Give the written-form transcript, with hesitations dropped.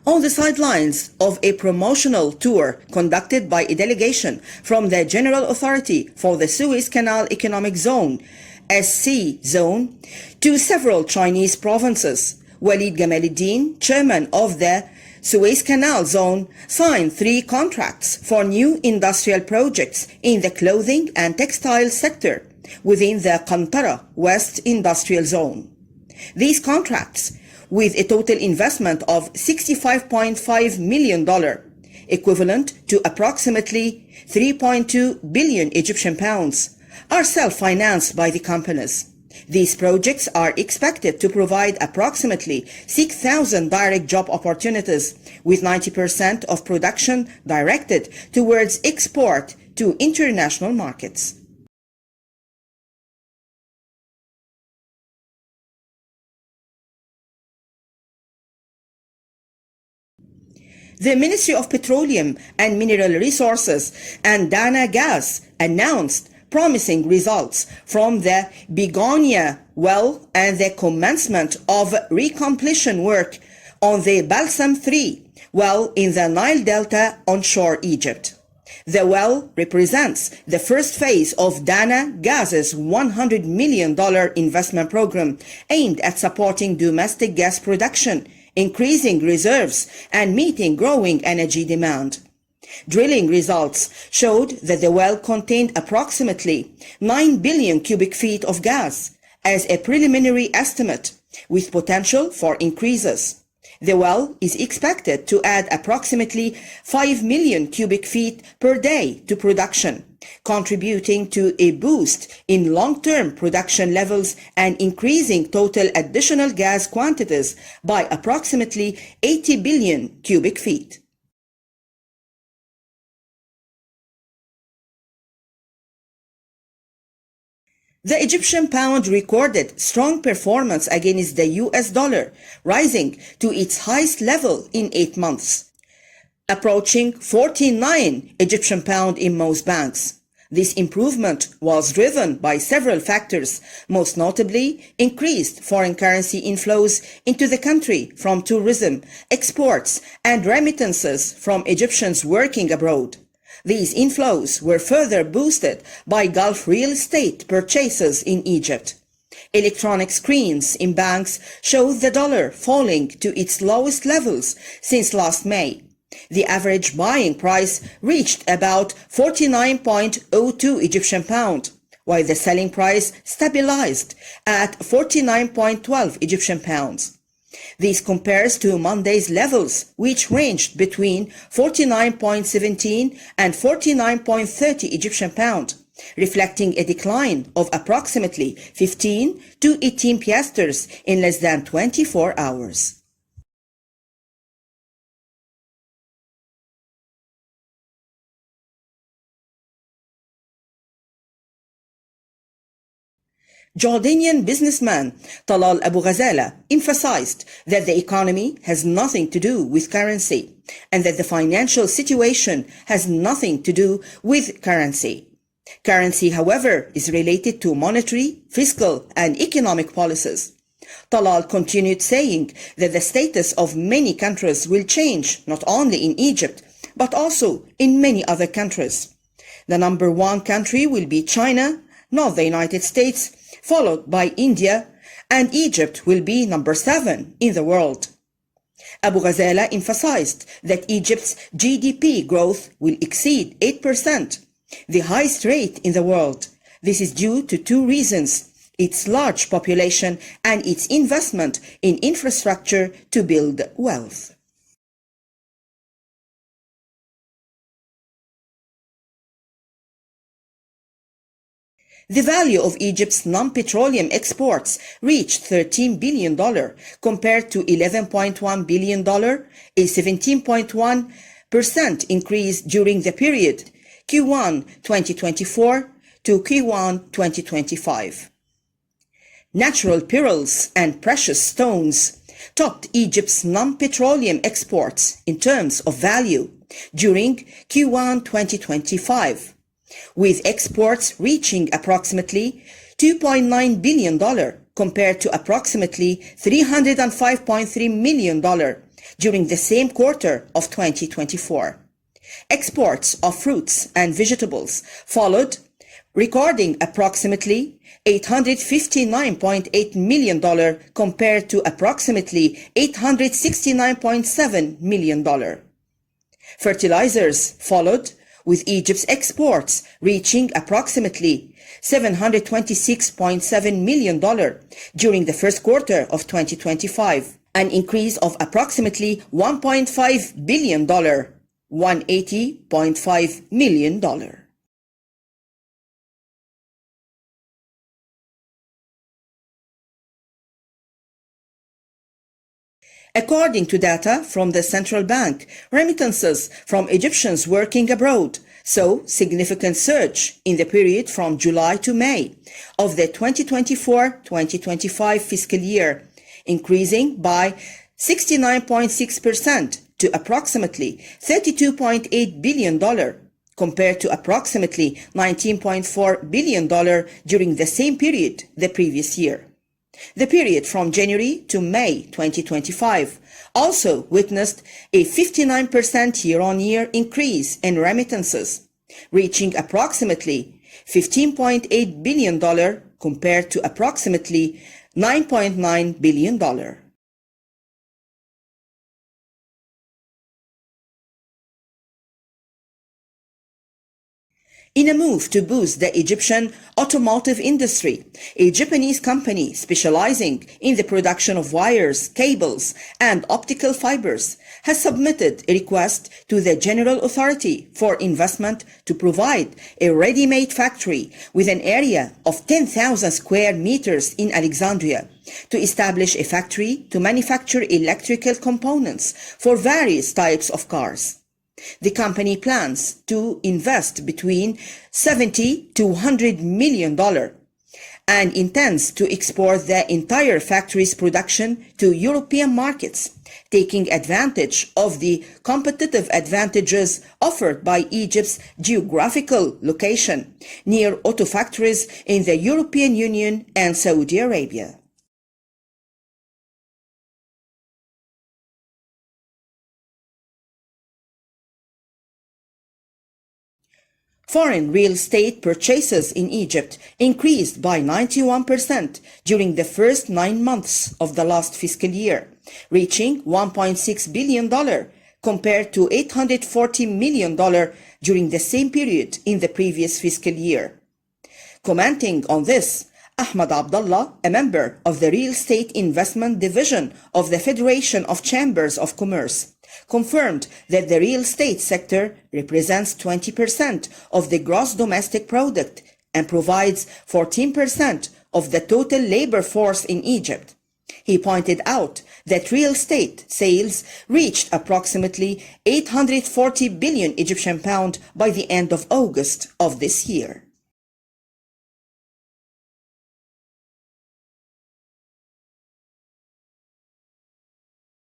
On the sidelines of a promotional tour conducted by a delegation from the General Authority for the Suez Canal Economic Zone, SC Zone, to several Chinese provinces, Walid Gamaluddin, chairman of the Suez Canal Zone, signed 3 contracts for new industrial projects in the clothing and textile sector within the Qantara West Industrial Zone. These contracts, with a total investment of $65.5 million, equivalent to approximately 3.2 billion Egyptian pounds, are self-financed by the companies. These projects are expected to provide approximately 6,000 direct job opportunities, with 90% of production directed towards export to international markets. The Ministry of Petroleum and Mineral Resources and Dana Gas announced promising results from the Begonia well and the commencement of recompletion work on the Balsam 3 well in the Nile Delta onshore Egypt. The well represents the first phase of Dana Gas's $100 million investment program aimed at supporting domestic gas production, increasing reserves, and meeting growing energy demand. Drilling results showed that the well contained approximately 9 billion cubic feet of gas as a preliminary estimate, with potential for increases. The well is expected to add approximately 5 million cubic feet per day to production, contributing to a boost in long-term production levels and increasing total additional gas quantities by approximately 80 billion cubic feet. The Egyptian pound recorded strong performance against the US dollar, rising to its highest level in 8 months, approaching 49 Egyptian pound in most banks. This improvement was driven by several factors, most notably increased foreign currency inflows into the country from tourism, exports, and remittances from Egyptians working abroad. These inflows were further boosted by Gulf real estate purchases in Egypt. Electronic screens in banks showed the dollar falling to its lowest levels since last May. The average buying price reached about 49.02 Egyptian pound, while the selling price stabilized at 49.12 Egyptian pounds. This compares to Monday's levels, which ranged between 49.17 and 49.30 Egyptian pound, reflecting a decline of approximately 15 to 18 piasters in less than 24 hours. Jordanian businessman Talal Abu Ghazala emphasized that the economy has nothing to do with currency and that the financial situation has nothing to do with currency. Currency, however, is related to monetary, fiscal, and economic policies. Talal continued saying that the status of many countries will change not only in Egypt, but also in many other countries. The number 1 country will be China, not the United States, followed by India, and Egypt will be number 7 in the world. Abu Ghazala emphasized that Egypt's GDP growth will exceed 8%, the highest rate in the world. This is due to 2 reasons: its large population and its investment in infrastructure to build wealth. The value of Egypt's non-petroleum exports reached $13 billion compared to $11.1 billion, a 17.1% increase during the period Q1 2024 to Q1 2025. Natural pearls and precious stones topped Egypt's non-petroleum exports in terms of value during Q1 2025, with exports reaching approximately $2.9 billion compared to approximately $305.3 million during the same quarter of 2024. Exports of fruits and vegetables followed, recording approximately $859.8 million compared to approximately $869.7 million. Fertilizers followed, with Egypt's exports reaching approximately $726.7 million during the first quarter of 2025, an increase of approximately $1.5 billion, $180.5 million. According to data from the central bank, remittances from Egyptians working abroad saw significant surge in the period from July to May of the 2024-2025 fiscal year, increasing by 69.6% to approximately $32.8 billion compared to approximately $19.4 billion during the same period the previous year. The period from January to May 2025 also witnessed a 59% year-on-year increase in remittances, reaching approximately $15.8 billion compared to approximately $9.9 billion. In a move to boost the Egyptian automotive industry, a Japanese company specializing in the production of wires, cables, and optical fibers has submitted a request to the General Authority for Investment to provide a ready-made factory with an area of 10,000 square meters in Alexandria to establish a factory to manufacture electrical components for various types of cars. The company plans to invest between $70 to $100 million and intends to export the entire factory's production to European markets, taking advantage of the competitive advantages offered by Egypt's geographical location near auto factories in the European Union and Saudi Arabia. Foreign real estate purchases in Egypt increased by 91% during the first 9 months of the last fiscal year, reaching $1.6 billion compared to $840 million during the same period in the previous fiscal year. Commenting on this, Ahmad Abdullah, a member of the Real Estate Investment Division of the Federation of Chambers of Commerce, confirmed that the real estate sector represents 20% of the gross domestic product and provides 14% of the total labor force in Egypt. He pointed out that real estate sales reached approximately 840 billion Egyptian pound by the end of August of this year.